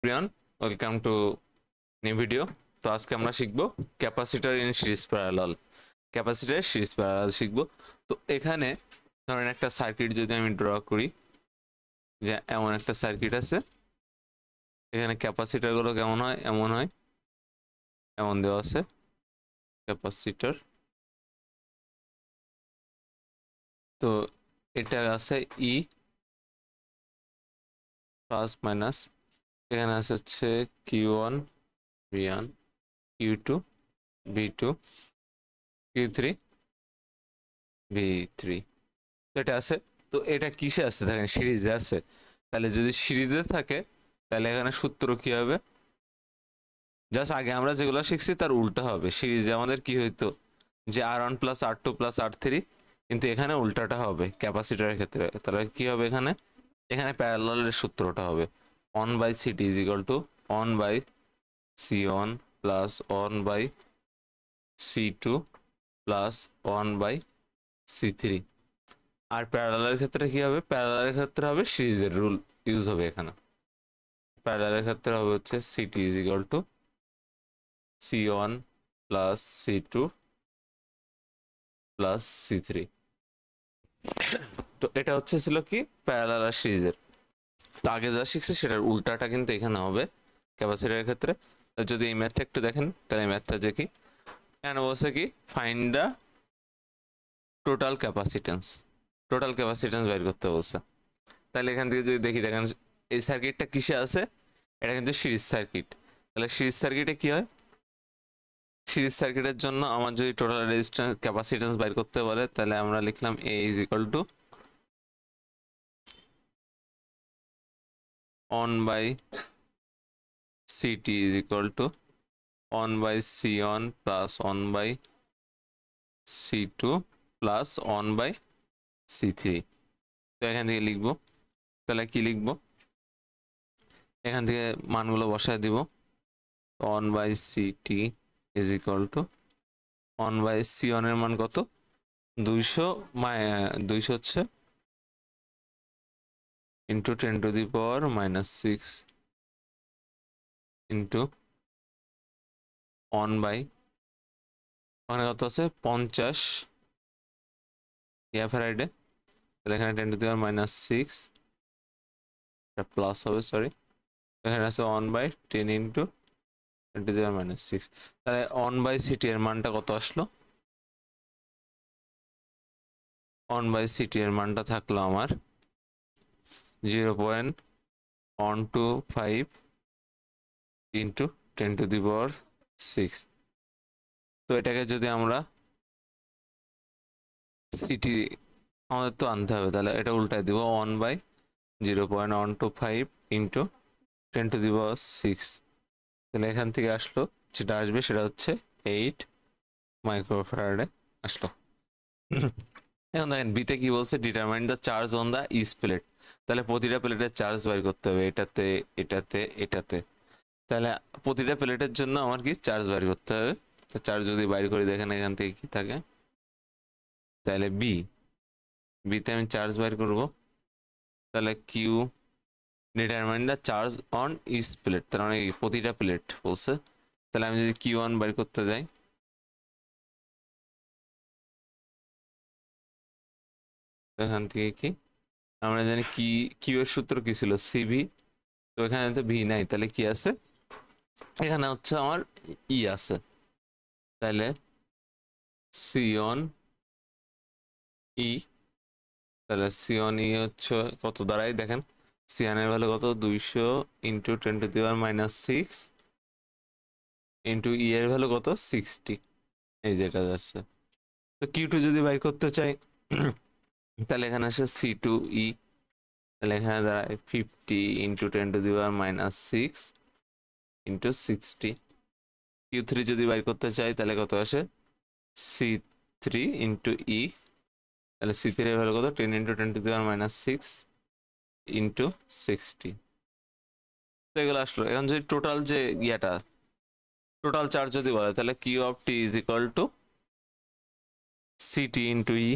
প্রিয়ন, welcome to new video. তো আজকে আমরা শিখবো ক্যাপাসিটর ইন সিরিজ প্যারালাল। ক্যাপাসিটরের সিরিজ প্যারালাল শিখবো। তো এখানে ধরেন একটা সার্কিট যদি আমি ড্র করি, যে এমন একটা সার্কিট আছে, এখানে ক্যাপাসিটর গুলো কেমন হয়, এমন হয়, এমন দেওয়া আছে ক্যাপাসিটর। তো এটা আছে ই প্লাস মাইনাস, এখানে আছে হচ্ছে Q1 V1, Q2 V2, Q3 V3। তো এটা আছে। তো এটা কিসে আছে দেখেন, সিরিজে আছে। তাহলে যদি সিরিজে থাকে তাহলে এখানে সূত্র কি হবে, জাস্ট আগে আমরা যেগুলো শিখছি তার উল্টা হবে। সিরিজে আমাদের কি হইতো, যে R1 plus R2 plus R3, কিন্তু এখানে উল্টাটা হবে ক্যাপাসিটরের ক্ষেত্রে। তাহলে কি হবে, এখানে এখানে প্যারালালের সূত্রটা হবে 1/CT is equal two 1/C1 plus 1/C2 plus 1/C3। আর প্যারালালের ক্ষেত্রে কি হবে, প্যারালালের ক্ষেত্রে হবে সিরিজের রুল ইউজ হবে। এখানে প্যারালালের ক্ষেত্রে হবে হচ্ছে CT is equal two C1 plus C2 plus C3। তো এটা হচ্ছে ছিল কি প্যারালাল আর সিরিজের। তো আগে যা শিখছে সেটার উল্টাটা কিন্তু এখানে হবে ক্যাপাসিটরের ক্ষেত্রে। যদি এই ম্যাথটা একটু দেখেন, তাহলে এই ম্যাথটা যে কি এখানে বলছে কি find the total capacitance, total capacitance বের করতে বলছে। তাহলে এখান থেকে যদি দেখি, দেখেন এই সার্কিটটা কিসে আছে, এটা কিন্তু সিরিজ সার্কিট। তাহলে সিরিজ সার্কিটে কি হয়, সিরিজ সার্কিটের জন্য আমার যদি টোটাল রেজিস্ট্যান্স ক্যাপাসিটেন্স বাইর করতে বলে, তাহলে আমরা লিখলাম A is equal two 1/CT is equal two 1/C1 plus 1/C2 plus 1/C3। তো এখান থেকে লিখবো, তাহলে কি লিখবো, এখান থেকে মানগুলো বসায় দিব। 1/CT is equal two 1/C1 এর মান কত, 200 200 হচ্ছে ইন্টু 10⁻⁻6 ইন্টু 1/, ওখানে কত আছে 50 ফ্যারাডে। তাহলে এখানে 10⁻⁻6, এটা প্লাস হবে, সরি, এখানে আছে 1/10 ইন্টু 10⁻⁻6। তাহলে 1/CT এর মানটা কত আসলো, 1/CT এর মানটা থাকলো আমার 0.125 ইন্টু 10⁻6। তো এটাকে যদি আমরা সিটি আমাদের তো আনতে হবে, তাহলে এটা উল্টায় দিব 1/0.125 ইন্টু 10⁻6। তাহলে এখান থেকে আসলো, যেটা আসবে সেটা হচ্ছে 8 মাইক্রোফ্যারাডে আসলো। এখন দেখেন বিতে কি বলছে, determine the charge on the each plate. তাহলে প্রতিটা প্লেটের চার্জ বের করতে হবে, এটাতে এটাতে এটাতে। তাহলে প্রতিটা প্লেটের জন্য আমার কি চার্জ বের করতে হবে। তো চার্জ যদি বাইর করি, দেখেন এখান থেকে কি থাকে, তাহলে বিতে আমি চার্জ বের করব। তাহলে Q determine the charge on each plate, তার মানে প্রতিটা প্লেট বলছে। তাহলে আমি যদি Q1 বের করতে যাই, এখান থেকে কি আমরা জানি কি কিউ এর সূত্র কি ছিল, সিভি। তো এখানে তো ভি নাই, তাহলে কি আছে, এখানে হচ্ছে আমার ই আছে। তাহলে C1 ই, তাহলে C1 ই হচ্ছে কত দাঁড়ায়, দেখেন C1 এর ভ্যালু কত, 200 ইন্টু 10⁻⁻6 ইন্টু ই এর ভ্যালু কত, 60। এই যেটা যাচ্ছে। তো Q2 যদি বাইর করতে চাই, তাহলে এখানে আসে C2E, তাহলে এখানে দাঁড়ায় 50 ইন্টু 10⁻⁻6 ইন্টু 60। Q3 যদি বাইর করতে চাই, তাহলে কত আসে C3 ইন্টু ই, তাহলে C3 এর ভ্যালু কত, 10 ইন্টু 10⁻⁻6 ইন্টু 60। তো এগুলো আসলো। এখন যদি টোটাল যে ইয়াটা টোটাল চার্জ যদি বলে, তাহলে Q of T is equal to CT into E.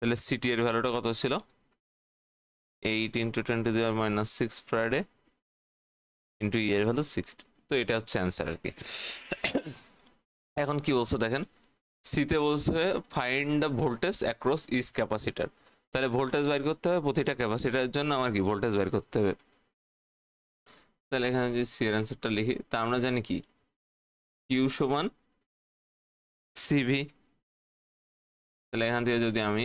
তাহলে CT এর ভ্যালুটা কত ছিল, 8 ইন্টু 10⁻⁻6 ফ্যারাডে ইন্টু ই এর ভ্যালু 60। তো এটা হচ্ছে অ্যান্সার আর কি। এখন কি বলছে দেখেন, সিতে বলছে find the voltage across each capacitor. তাহলে ভোল্টেজ বাইর করতে হবে প্রতিটা ক্যাপাসিটারের জন্য, আমার কি ভোল্টেজ বাইর করতে হবে। তাহলে এখানে যদি সি এর অ্যান্সারটা লিখি, তা আমরা জানি কি কিউ সমান সিভি। তাহলে এখান থেকে যদি আমি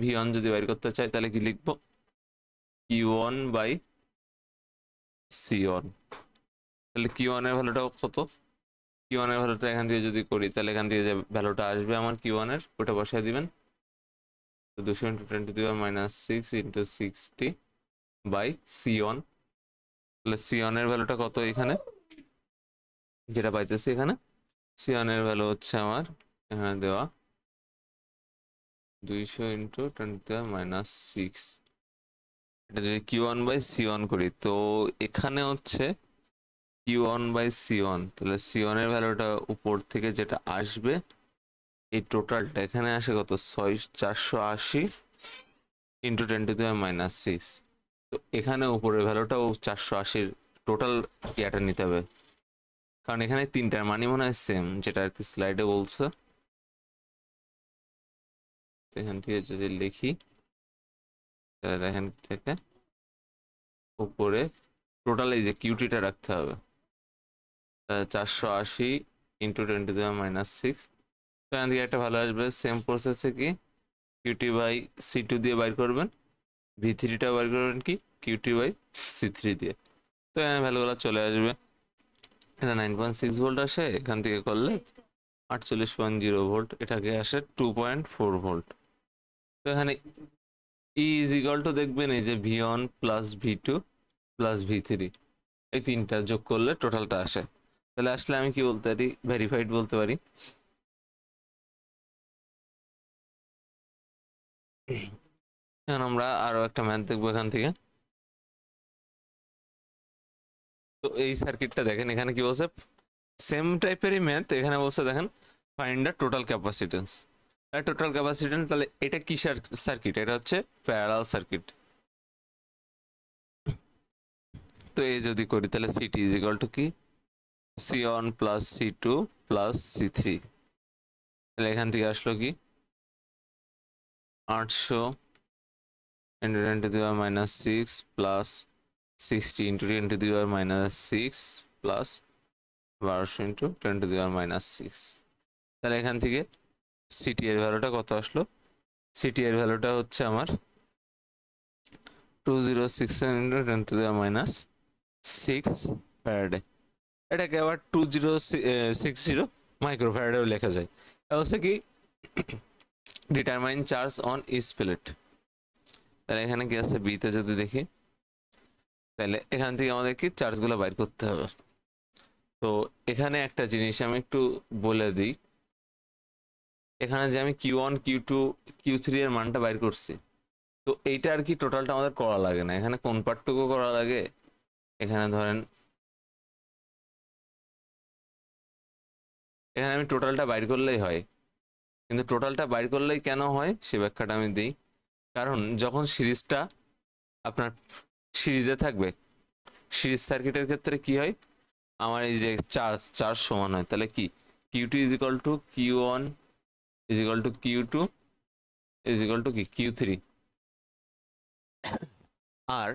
ভি ওয়ান যদি বাইর করতে চাই তাহলে কি লিখবো, Q one by C one. তাহলে কিউ ওয়ান এর ভ্যালুটা কত, কিউ ওয়ান এর ভ্যালুটা এখান থেকে যদি করি তাহলে এখান থেকে যে ভ্যালুটা আসবে আমার কিউ ওয়ান এর ওটা বসায় দিবেন। তো 200 into 10⁻⁶ into 60 by C one. তাহলে সি ওয়ান এর ভ্যালুটা কত এখানে যেটা পাইতেছি, এখানে সি ওয়ান এর ভ্যালু হচ্ছে আমার এখানে দেওয়া 200 ইন্টু 10⁻⁶। এটা যদি Q one by C one করি তো এখানে হচ্ছে Q one by C one. তাহলে সি ওয়ান এর ভ্যালুটা উপর থেকে যেটা আসবে এই টোটালটা এখানে আসে কত 480 ইন্টু 10⁻⁶। তো এখানে উপরের ভ্যালুটাও 480 টোটাল ইয়াটা নিতে হবে, কারণ এখানে তিনটার মানই মনে হয় সেম যেটা আর কি স্লাইডে বলছে। এখান থেকে যদি লিখি তাহলে দেখেন থেকে উপরে টোটাল এই যে কিউটিটা রাখতে হবে 480 ইন্টু 10⁻⁶। তো এখান থেকে একটা ভালো আসবে। সেম প্রসেসে কি কিউটি বাই সি টু দিয়ে বাইর করবেন, ভি থ্রিটা বাইর করবেন কি কিউটি বাই সি থ্রি দিয়ে। তো এখানে ভ্যালুগুলো চলে আসবে। এটা 9.6 ভোল্ট আসে, এখান থেকে করলে 48.0 ভোল্ট, এটাকে আসে 2.4 ভোল্ট। তো এখানে ই ইজ ইকুয়াল টু দেখবেন এই যে V one plus V two plus V three, এই তিনটা যোগ করলে টোটালটা আসে। তাহলে আসলে আমি কি বলতে পারি, ভেরিফাইড বলতে পারি। এখন আমরা আরো একটা ম্যাথ দেখবো এখান থেকে। তো এই সার্কিটটা দেখেন, এখানে কি বলছে সেম টাইপেরই ম্যাথ, এখানে বলছে দেখেন find the total capacitance. Total capacitance, তাহলে এটা কি সার্কিট, এটা হচ্ছে প্যারালাল সার্কিট। তো এই যদি করি তাহলে সিটি ইজ ইকুয়াল টু কি C one plus C two plus C three. তাহলে এখান থেকে আসলো কি 800 into 10⁻⁶ plus 60 into 10⁻⁶ plus 1200 into 10⁻⁶। তাহলে এখান থেকে সিটি এর ভ্যালুটা কত আসলো, সিটি এর ভ্যালুটা হচ্ছে আমার 2067 ইন্টু 10⁻⁶ ফ্যারাডে। এটাকে আবার 2060 মাইক্রোফ্যারাডেও লেখা যায়। হচ্ছে কি determine charge on each plate. তাহলে এখানে কি আছে বিতে যদি দেখি তাহলে এখান থেকে আমাদের কি চার্জগুলো বাইর করতে হবে। তো এখানে একটা জিনিস আমি একটু বলে দিই, এখানে যে আমি Q one Q two Q three এর মানটা বাইর করছি, তো এইটা আর কি টোটালটা আমাদের করা লাগে না। এখানে কোন পার্টটুকু করা লাগে, এখানে ধরেন এখানে আমি টোটালটা বাইর করলেই হয়, কিন্তু টোটালটা বাইর করলেই কেন হয় সে ব্যাখ্যাটা আমি দিই। কারণ যখন সিরিজটা আপনার সিরিজে থাকবে, সিরিজ সার্কিটের ক্ষেত্রে কি হয় আমার এই যে চার্জ সমান হয়, তাহলে কি Q two is equal to Q one is equal to Q two is equal to কি কিউ থ্রি। আর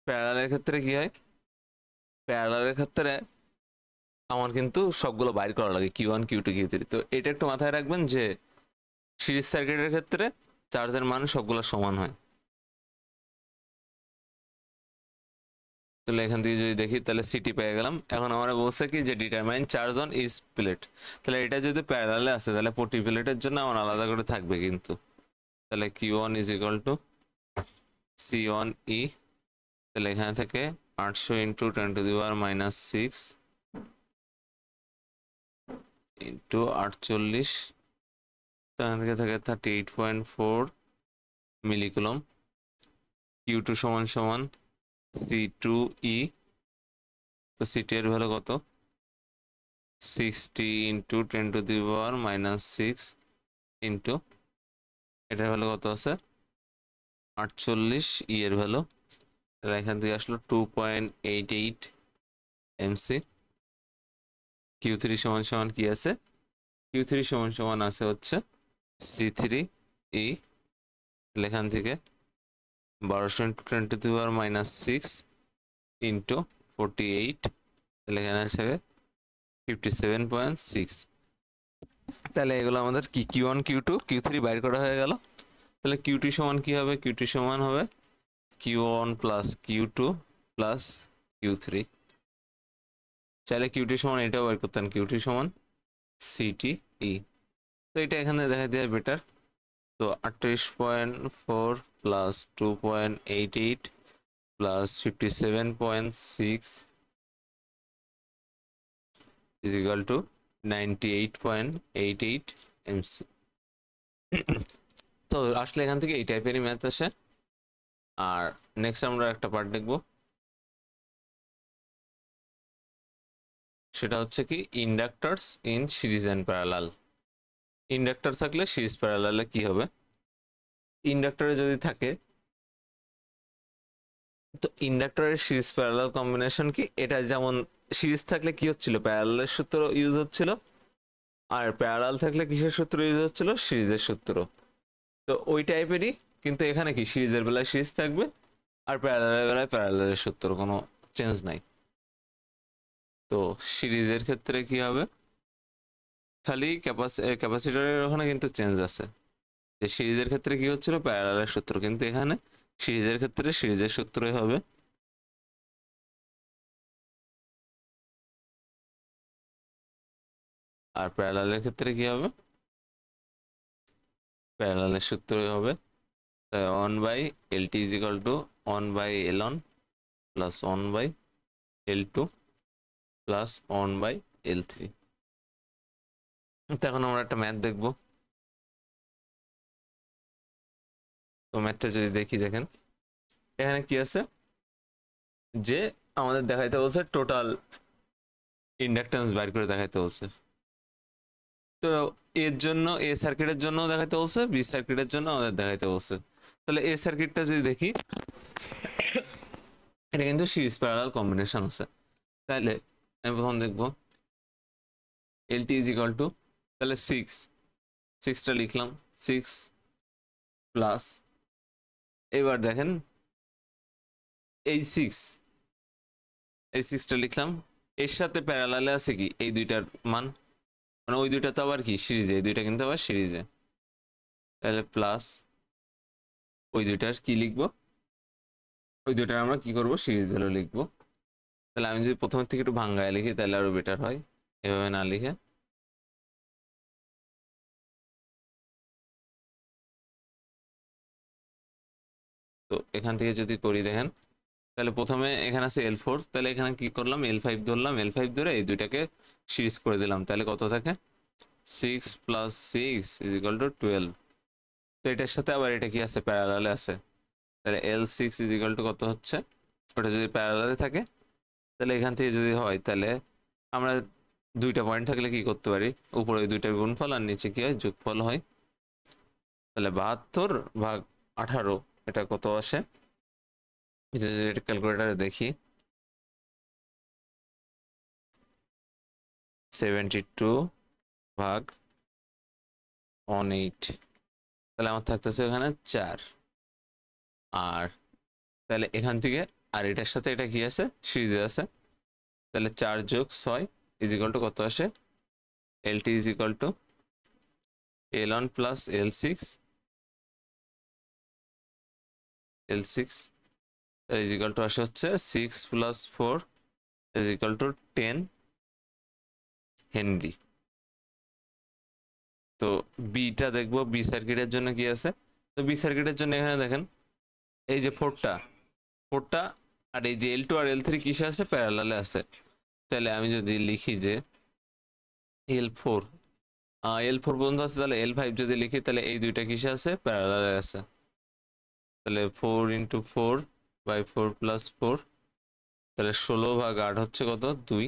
প্যারালালের ক্ষেত্রে কি হয়, প্যারালালের ক্ষেত্রে আমার কিন্তু সবগুলো বাইর করা লাগে Q one Q two Q three. তো এটা একটু মাথায় রাখবেন যে সিরিজ সার্কিটের ক্ষেত্রে চার্জের মান সবগুলো সমান হয়। তাহলে এখান থেকে যদি দেখি তাহলে সিটি পেয়ে গেলাম। এখন আমরা বলছে কি যে determine charge on each plate. তাহলে এটা যদি প্যারালালে আছে তাহলে প্রতি প্লেটের জন্য আমার আলাদা করে থাকবে কিন্তু। তাহলে Q one is equal to C one E. তাহলে এখানে থেকে 800 ইন্টু 10⁻⁶ ইন্টু 48, এখান থেকে থাকে 38.4 মিলিকুলম। কিউ টু সমান সমান সি টু ই। তো সিটি এর ভ্যালু কত 60 ইন্টু 10⁻⁶ ইন্টু এটার ভ্যালু কত আছে 48, ই এর ভ্যালু এখান থেকে আসলো 2.88 এমসি। কিউ থ্রি সমান সমান কি আছে, কিউ থ্রি সমান সমান আছে হচ্ছে সি থ্রি ই, এখান থেকে 12×10⁻⁻6 ইন্টু 48, তাহলে এখানে আছে 57.6। তাহলে এগুলো আমাদের কি Q one Q two Q three বাইর করা হয়ে গেল। তাহলে কিউটি সমান কি হবে, কিউটি সমান হবে Q one plus Q two plus Q three. চাইলে কিউটি সমান এটাও বের করতেন, কিউটি সমান সিটি ই। তো এটা এখানে দেখা দেওয়া বেটার। তো 38.4 plus 2.88 plus 57.6 is equal to 98.88 mc। তো আসলে এখান থেকে এই টাইপেরই ম্যাথ আসে। আর নেক্সট আমরা একটা পার্ট দেখব, সেটা হচ্ছে কি inductors in series and parallel. Inductor থাকলে সিরিজ প্যারালালে কি হবে, ইন্ডাক্টরে যদি থাকে, তো ইন্ডাক্টরের সিরিজ প্যারালাল কম্বিনেশন কি, এটা যেমন সিরিজ থাকলে কি হচ্ছিল, প্যারালালের সূত্র ইউজ হচ্ছিল, আর প্যারালাল থাকলে কিসের সূত্র ইউজ হচ্ছিল, সিরিজের সূত্র। তো ওই টাইপেরই, কিন্তু এখানে কি সিরিজের বেলায় সিরিজ থাকবে আর প্যারালালের বেলায় প্যারালালের সূত্র, কোনো চেঞ্জ নাই। তো সিরিজের ক্ষেত্রে কি হবে, খালি ক্যাপাসিটরের ওখানে কিন্তু চেঞ্জ আছে, যে সিরিজের ক্ষেত্রে কি হচ্ছিল প্যারালালের সূত্র, কিন্তু এখানে সিরিজের ক্ষেত্রে সিরিজের সূত্রই হবে। আর প্যারালালের ক্ষেত্রে কি হবে, প্যারালালের সূত্রই হবে। তাই 1/LT is equal two 1/L1 plus 1/L2 plus 1/L3। তো এখন আমরা একটা ম্যাথ দেখব। তো ম্যাথটা যদি দেখি, দেখেন এখানে কি আছে, যে আমাদের দেখাইতে বলছে টোটাল ইন্ডাকটেন্স বাইর করে দেখাইতে বলছে। তো এর জন্য এ সার্কিটের জন্য দেখাইতে বলছে, বি সার্কিটের জন্য আমাদের দেখাইতে বলছে। তাহলে এ সার্কিটটা যদি দেখি, এটা কিন্তু সিরিজ প্যারালাল কম্বিনেশন আছে। তাহলে আমি প্রথম দেখবো এলটি ইজ ইকুয়াল টু, তাহলে 6টা লিখলাম, 6 প্লাস, এবার দেখেন এই 6টা লিখলাম, এর সাথে প্যারালালে আছে কি এই দুইটার মান, মানে ওই দুইটা তো আবার কি সিরিজে, এই দুইটা কিন্তু আবার সিরিজে। তাহলে প্লাস ওই দুইটার কি লিখবো, ওই দুইটার আমরা কি করব, সিরিজ ভ্যালু লিখবো। তাহলে আমি যদি প্রথমের থেকে একটু ভাঙ্গায় লিখি তাহলে আরো বেটার হয়, এভাবে না লিখে। তো এখান থেকে যদি করি দেখেন, তাহলে প্রথমে এখানে আছে L4, তাহলে এখানে কি করলাম L5 ধরলাম, L5 ধরে এই দুইটাকে সিরিজ করে দিলাম, তাহলে কত থাকে 6 + 6 = 12। তো এটার সাথে আবার এটা কি আছে, প্যারালালে আছে, তাহলে L6 = কত হচ্ছে, ওটা যদি প্যারালালে থাকে তাহলে এখান থেকে যদি হয়, তাহলে আমরা দুইটা পয়েন্ট থাকলে কি করতে পারি, উপরে ওই দুইটার গুণফল আর নিচে কি হয়, যোগফল হয়। তাহলে 72/18 এটা কত আসে, এটা ক্যালকুলেটারে দেখি, 72/18। তাহলে আমার থাকতেছে এখানে 4। আর তাহলে এখান থেকে আর এটার সাথে এটা কি আছে, সিরিজে আছে, তাহলে 4 + 6 = কত আসে, LT = L1 + L6 তাহলে আসে হচ্ছে 6 + 4 = 10 হেনরি। তো বিটা দেখবো, বি সার্কিটের জন্য কি আছে। তো বি সার্কিটের জন্য এখানে দেখেন এই যে 4টা আর এই যে L2 আর L3 কিসে আছে, প্যারালালে আছে। তাহলে আমি যদি লিখি যে L4 পর্যন্ত আছে, তাহলে L5 যদি লিখি তাহলে এই দুইটা কিসে আছে, প্যারালালে আছে। তাহলে 4 × 4/4 + 4, তাহলে 16/8 হচ্ছে কত, 2।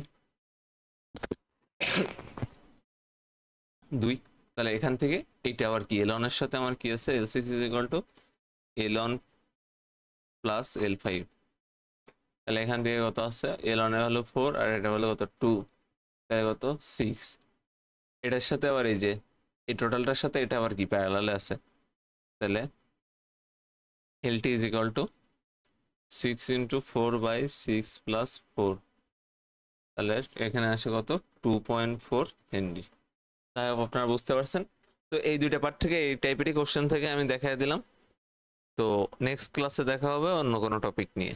তাহলে এখান থেকে এইটা আবার কি, L1 এর সাথে আমার কি আছে, L6 = L1 + L5। তাহলে এখান থেকে কত আছে, L1 হলো 4 আর এটা হলো কত 2, তাহলে কত 6। এটার সাথে আবার এই যে এই টোটালটার সাথে এটা আবার কি প্যারালালে আছে, তাহলে LT is equal two 6 into 4/6 plus 4, তাহলে এখানে আসে কত 2.4 হেনরি। তাই আপনারা বুঝতে পারছেন। তো এই দুইটা পার্ট থেকে এই টাইপেরই কোশ্চেন থেকে আমি দেখাই দিলাম। তো নেক্সট ক্লাসে দেখা হবে অন্য কোনো টপিক নিয়ে।